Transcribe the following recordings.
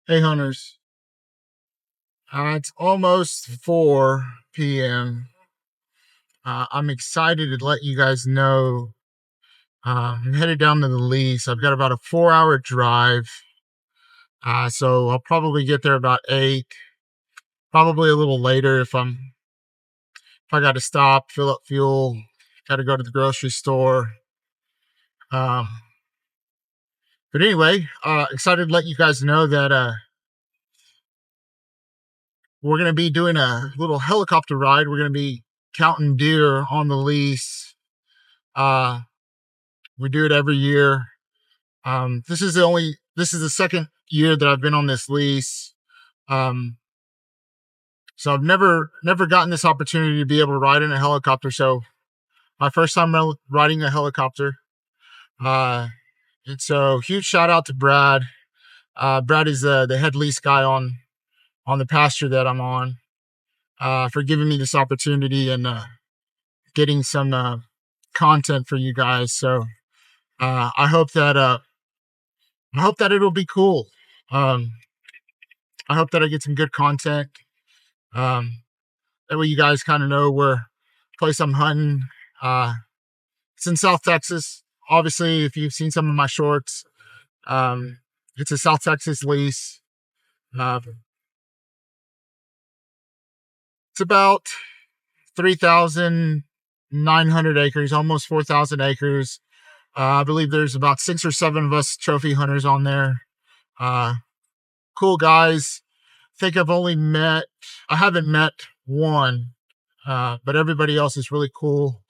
Hey hunters, it's almost 4 p.m. I'm excited to let you guys know I'm headed down to the lease. I've got about a 4 hour drive, so I'll probably get there about 8, probably a little later if I got to stop, fill up fuel, got to go to the grocery store. Um, but anyway, excited to let you guys know that we're going to be doing a little helicopter ride. We're going to be counting deer on the lease. Uh, We do it every year. This is the second year that I've been on this lease. Um, so I've never gotten this opportunity to be able to ride in a helicopter. So my first time riding a helicopter. Uh, and so huge shout out to Brad. Brad is the head lease guy on the pasture that I'm on. For giving me this opportunity and getting some content for you guys. So I hope that it'll be cool. Um, I hope that I get some good content. Um, that way you guys kind of know where place I'm hunting. Uh, it's in South Texas. Obviously, if you've seen some of my shorts, it's a South Texas lease. Uh, it's about 3,900 acres, almost 4,000 acres. I believe there's about 6 or 7 of us trophy hunters on there. Uh, cool guys. I haven't met one, but everybody else is really cool.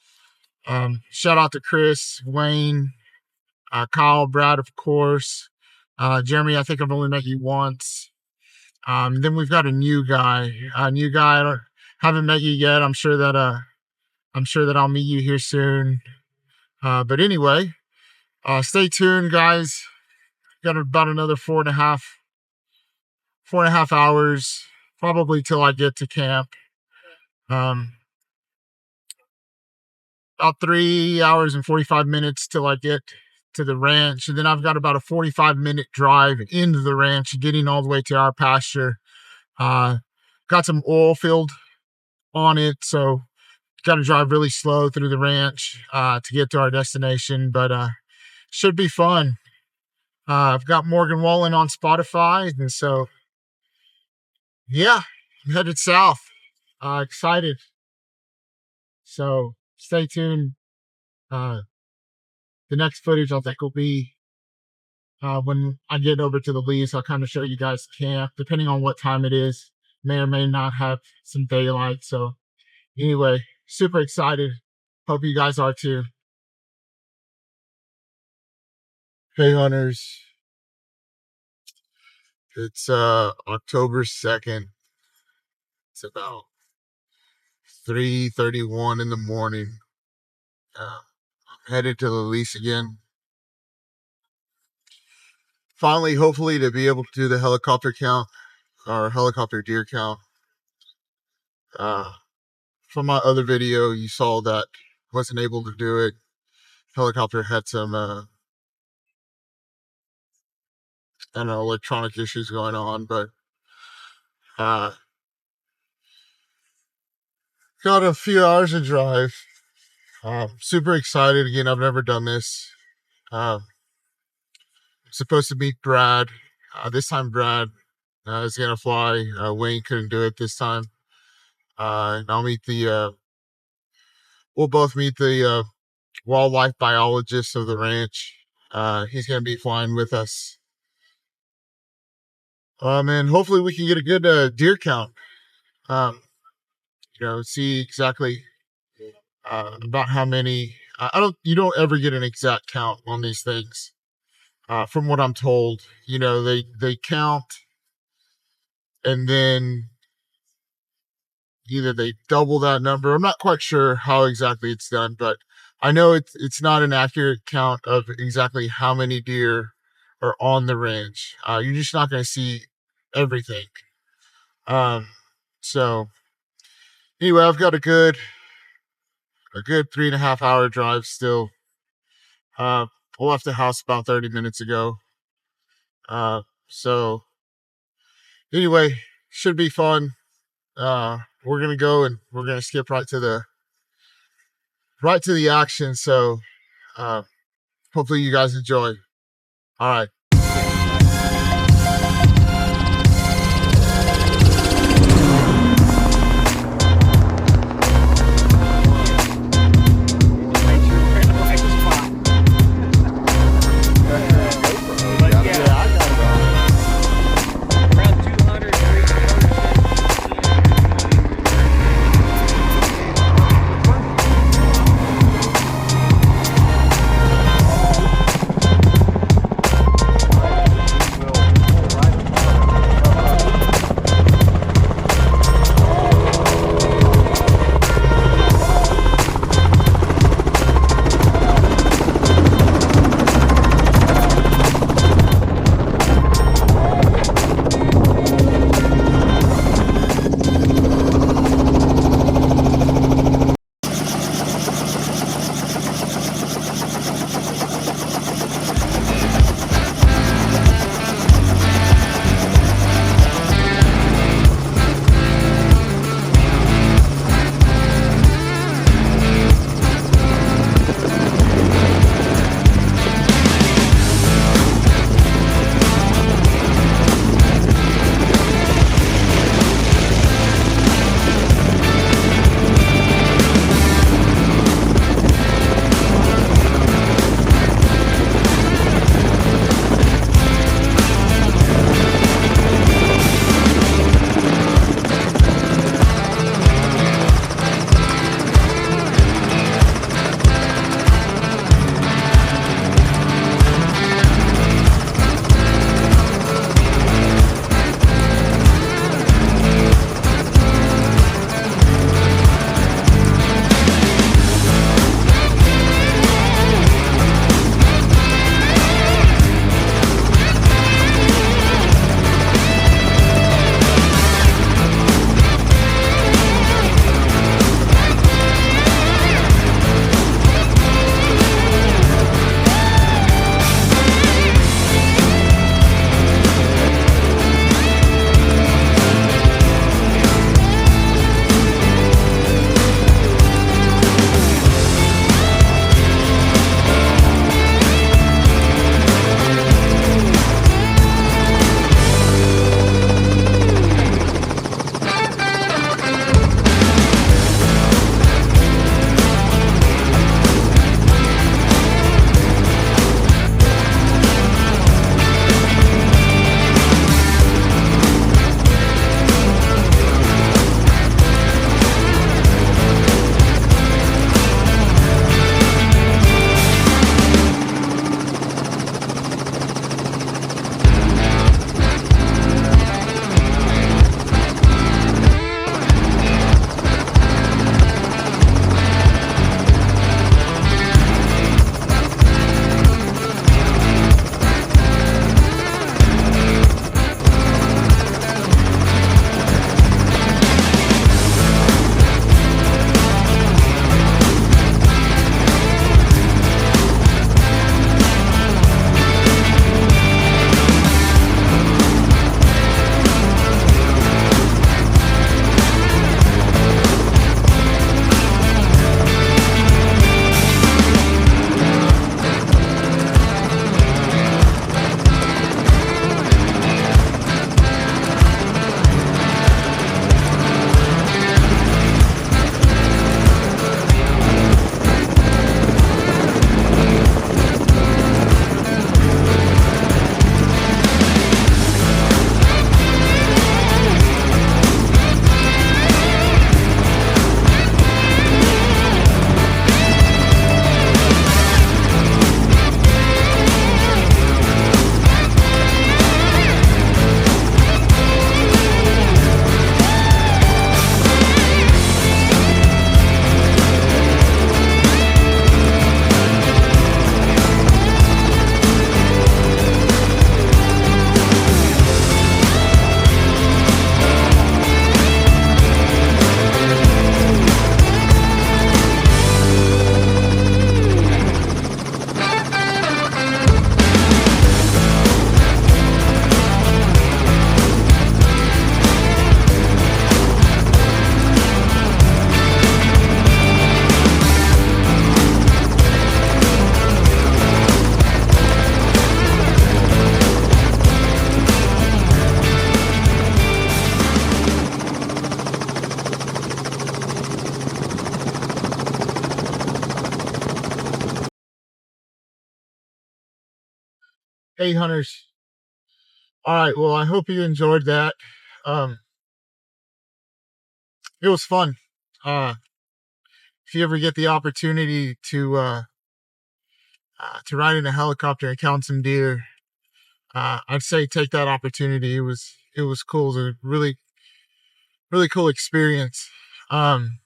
Shout out to Chris, Wayne, Kyle, Brad, of course. Jeremy, I think I've only met you once. Then we've got a new guy. I haven't met you yet. I'm sure that I'll meet you here soon. But anyway, stay tuned, guys. Got about another 4.5 hours, probably till I get to camp. Um, about 3 hours and 45 minutes till I get to the ranch. And then I've got about a 45-minute drive into the ranch, getting all the way to our pasture. Uh, got some oil field on it, so got to drive really slow through the ranch to get to our destination. But should be fun. I've got Morgan Wallen on Spotify, and so yeah, I'm headed south. Excited. So stay tuned. Uh, the next footage I think will be when I get over to the lease. I'll kind of show you guys camp, depending on what time it is. May or may not have some daylight. So anyway, super excited. Hope you guys are too. Hey hunters, it's October 2nd. It's about 3:31 in the morning. I'm headed to the lease again. Finally, hopefully, to be able to do the helicopter count or helicopter deer count. From my other video, you saw that I wasn't able to do it. Helicopter had some I don't know, electronic issues going on, but uh, got a few hours of drive. Super excited again. I've never done this. Supposed to meet Brad. This time, Brad is gonna fly. Wayne couldn't do it this time. And I'll meet the. We'll both meet the wildlife biologist of the ranch. He's gonna be flying with us. And hopefully we can get a good deer count. Um, see exactly about how many. I don't. You don't ever get an exact count on these things. From what I'm told, they count and then either they double that number. I'm not quite sure how exactly it's done, but I know it's not an accurate count of exactly how many deer are on the range. You're just not going to see everything. Um, so anyway, I've got a good 3.5 hour drive still. I left the house about 30 minutes ago. So anyway, should be fun. We're gonna go and we're gonna skip right to the action. So hopefully you guys enjoy. All right. Hey, hunters. All right. Well, I hope you enjoyed that. Um, it was fun. If you ever get the opportunity to ride in a helicopter and count some deer, I'd say take that opportunity. It was cool. It was a really cool experience. Um,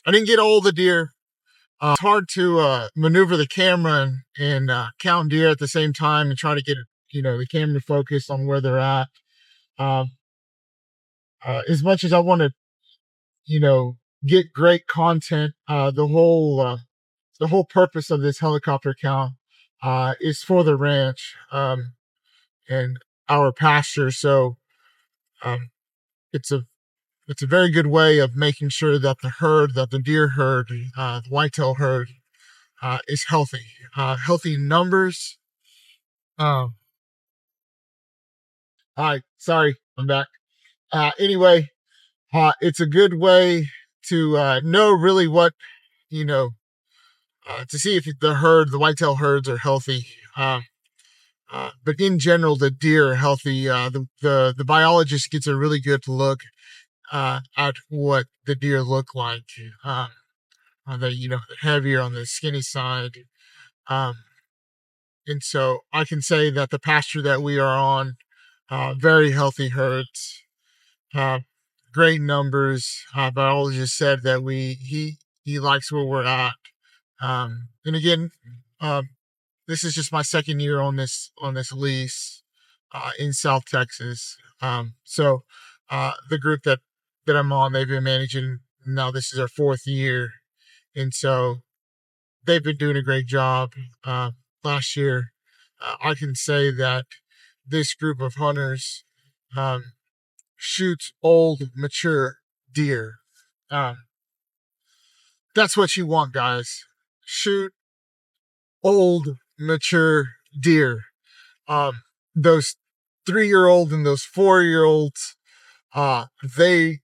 I didn't get all the deer. It's hard to maneuver the camera and count deer at the same time and try to get the camera focused on where they're at. Um, as much as I want to get great content, the whole purpose of this helicopter count is for the ranch and our pasture. So um, it's a it's a very good way of making sure that the deer herd, the whitetail herd, is healthy. Healthy numbers. Um, Hi, sorry, I'm back. Anyway, it's a good way to know really what you know to see if the whitetail herds are healthy. But in general, the deer are healthy. The biologist gets a really good look at what the deer look like. Are they heavier on the skinny side? Um, and so I can say that the pasture that we are on, very healthy herds, uh, great numbers. Biologist said that he likes where we're at. And again, um, this is just my second year on this lease in South Texas. So the group that I'm on, they've been managing now. This is our fourth year, and so they've been doing a great job. Last year, I can say that this group of hunters um, shoots old, mature deer. Uh, that's what you want, guys. Shoot old, mature deer. Those 3-year old and those 4-year olds, they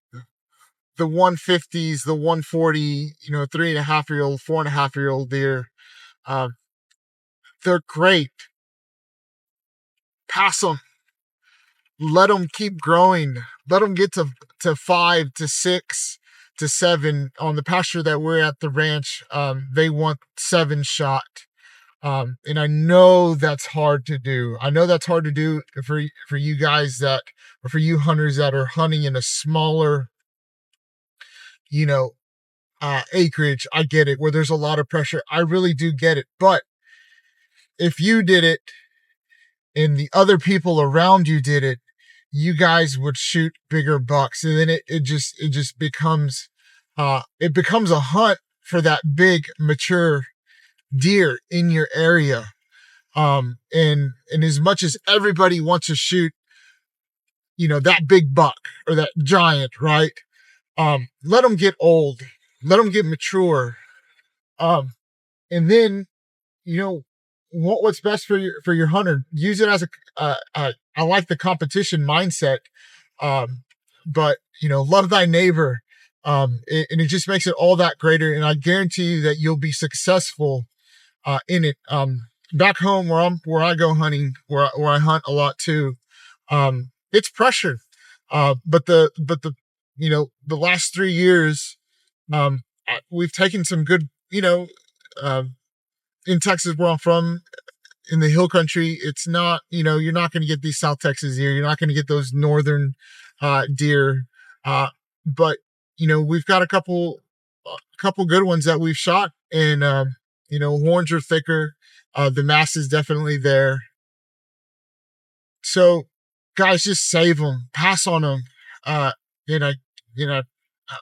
the 150s, the 140, 3.5-year old, 4.5-year old deer, uh, they're great. Pass them. Let them keep growing. Let them get to 5 to 6 to 7 on the pasture that we're at the ranch. They want 7 shot. And I know that's hard to do. I know that's hard to do for you guys or for you hunters that are hunting in a smaller, you know, acreage. I get it, where there's a lot of pressure. I really do get it. But if you did it and the other people around you did it, you guys would shoot bigger bucks. And then it just becomes it becomes a hunt for that big mature deer in your area. And as much as everybody wants to shoot, that big buck or that giant, right? Let them get old, let them get mature. And then, you know, what's best for your hunter. Use it as I like the competition mindset. But love thy neighbor. And it just makes it all that greater. And I guarantee you that you'll be successful in it. Back home where I go hunting, where I hunt a lot too. It's pressure. But the last 3 years, we've taken some good, uh, in Texas where I'm from, in the hill country. It's not, you're not going to get these South Texas deer. You're not going to get those northern deer. But we've got a couple good ones that we've shot, and horns are thicker. The mass is definitely there. So, guys, just save them, pass on them. And I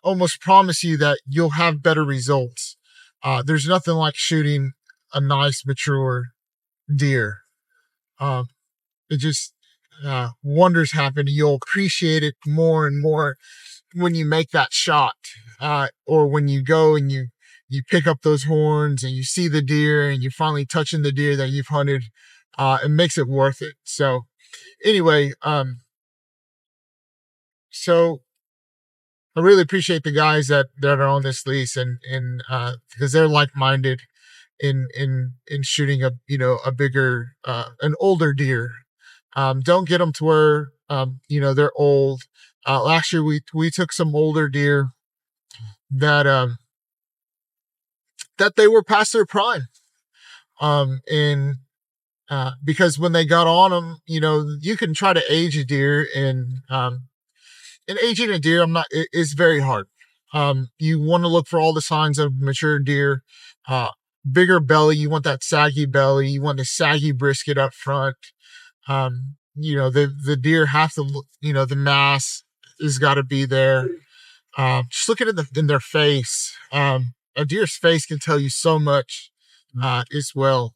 almost promise you that you'll have better results. There's nothing like shooting a nice, mature deer. Um, it just wonders happen. You'll appreciate it more and more when you make that shot, or when you go and you pick up those horns and you see the deer and you're finally touching the deer that you've hunted. It makes it worth it. So anyway, so I really appreciate the guys that are on this lease, and because they're like minded, in shooting a bigger an older deer. Don't get them to where they're old. Last year we took some older deer that that they were past their prime. And because when they got on them, you can try to age a deer, and aging a deer, it's very hard. You want to look for all the signs of mature deer. Bigger belly, you want that saggy belly, you want the saggy brisket up front. The deer have to look, the mass has got to be there. Just looking in their face, a deer's face can tell you so much as well.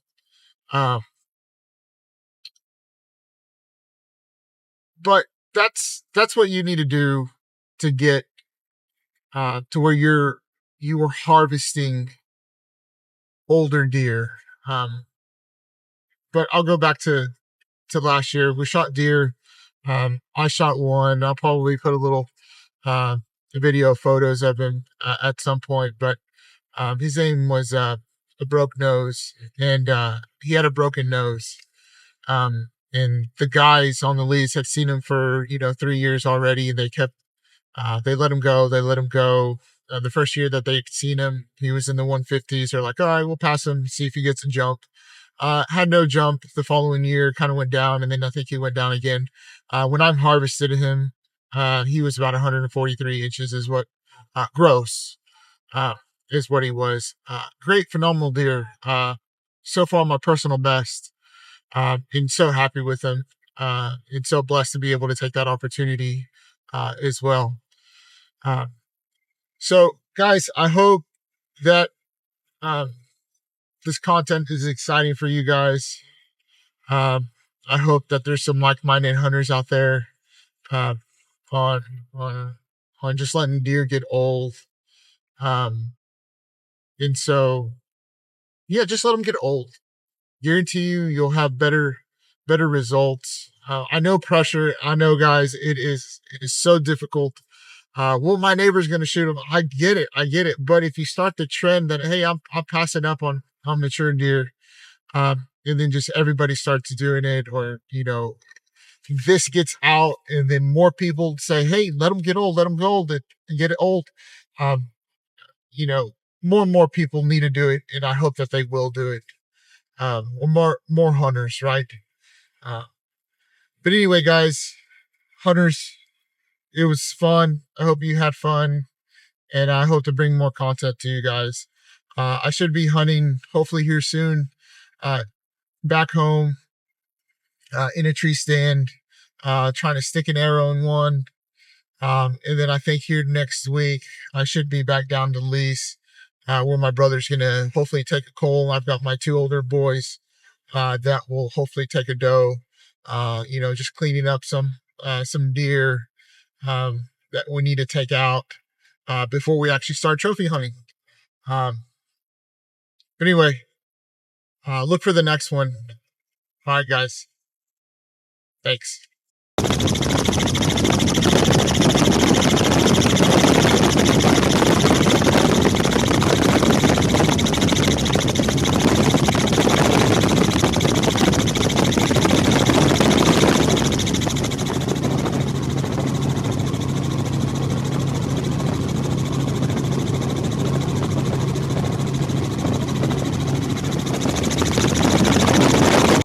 But that's what you need to do to get to where you are harvesting older deer. But I'll go back to last year. We shot deer. I shot one. I'll probably put a little video photos of him at some point. But his name was a broke nose, and he had a broken nose. And the guys on the lease had seen him for 3 years already, and they let him go. They let him go. The first year that they'd seen him, he was in the 150s. They're like, all right, we'll pass him, see if he gets a jump. Had no jump the following year, kind of went down, and then I think he went down again. When I harvested him, he was about 143 inches is what gross is what he was. Great, phenomenal deer. So far, my personal best. And so happy with him. And so blessed to be able to take that opportunity as well. So, guys, I hope that this content is exciting for you guys. I hope that there's some like-minded hunters out there on just letting deer get old. And so, yeah, just let them get old. Guarantee you'll have better results. I know pressure. I know, guys, it is so difficult. Well, my neighbor's going to shoot him. I get it. But if you start the trend that, hey, I'm passing up on mature deer, and then just everybody starts doing it, or, this gets out, and then more people say, hey, let them get old, and get it old. More and more people need to do it, and I hope that they will do it. Or more hunters, right? But anyway, guys, hunters, it was fun. I hope you had fun, and I hope to bring more content to you guys. I should be hunting hopefully here soon, back home, in a tree stand, trying to stick an arrow in one. And then I think here next week, I should be back down to lease, where my brother's going to hopefully take a coal. I've got my 2 older boys that will hopefully take a doe, just cleaning up some deer that we need to take out before we actually start trophy hunting. But anyway, look for the next one. All right, guys. Thanks.